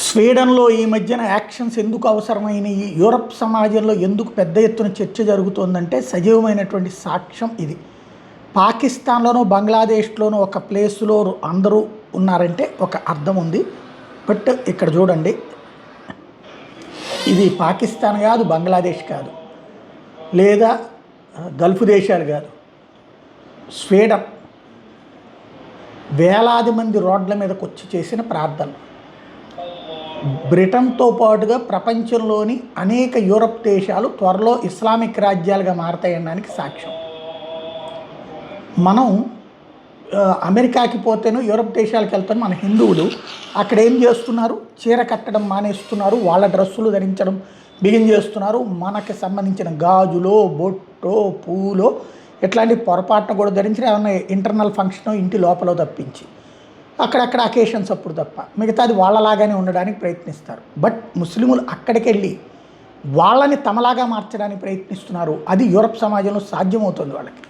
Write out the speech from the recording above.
స్వీడన్లో ఈ మధ్యన యాక్షన్స్ ఎందుకు అవసరమైనవి, యూరప్ సమాజంలో ఎందుకు పెద్ద ఎత్తున చర్చ జరుగుతోందంటే సజీవమైనటువంటి సాక్ష్యం ఇది. పాకిస్తాన్లోనూ బంగ్లాదేశ్లోనూ ఒక ప్లేస్లో అందరూ ఉన్నారంటే ఒక అర్థం ఉంది. బట్ ఇక్కడ చూడండి, ఇది పాకిస్తాన్ కాదు, బంగ్లాదేశ్ కాదు, లేదా గల్ఫ్ దేశాలు కాదు, స్వీడన్. వేలాది మంది రోడ్ల మీదకి వచ్చి చేసిన ప్రార్థనలు. బ్రిటన్తో పాటుగా ప్రపంచంలోని అనేక యూరప్ దేశాలు త్వరలో ఇస్లామిక్ రాజ్యాలుగా మారతాయనడానికి సాక్ష్యం. మనం అమెరికాకి పోతేనో యూరప్ దేశాలకు వెళ్తాను, మన హిందువులు అక్కడ ఏం చేస్తున్నారు, చీర కట్టడం మానేస్తున్నారు, వాళ్ళ డ్రెస్సులు ధరించడం బిగిన్ చేస్తున్నారు. మనకి సంబంధించిన గాజులో, బొట్టో, పూలో ఇట్లాంటి పొరపాటున కూడా ధరించిన ఏమన్నా ఇంటర్నల్ ఫంక్షన్ ఇంటి లోపల తప్పించి అక్కడక్కడ అకేషన్స్ అప్పుడు తప్ప మిగతాది వాళ్ళలాగానే ఉండడానికి ప్రయత్నిస్తారు. బట్ ముస్లిములు అక్కడికి వెళ్ళి వాళ్ళని తమలాగా మార్చడానికి ప్రయత్నిస్తున్నారు. అది యూరప్ సమాజంలో సాధ్యమవుతుంది వాళ్ళకి.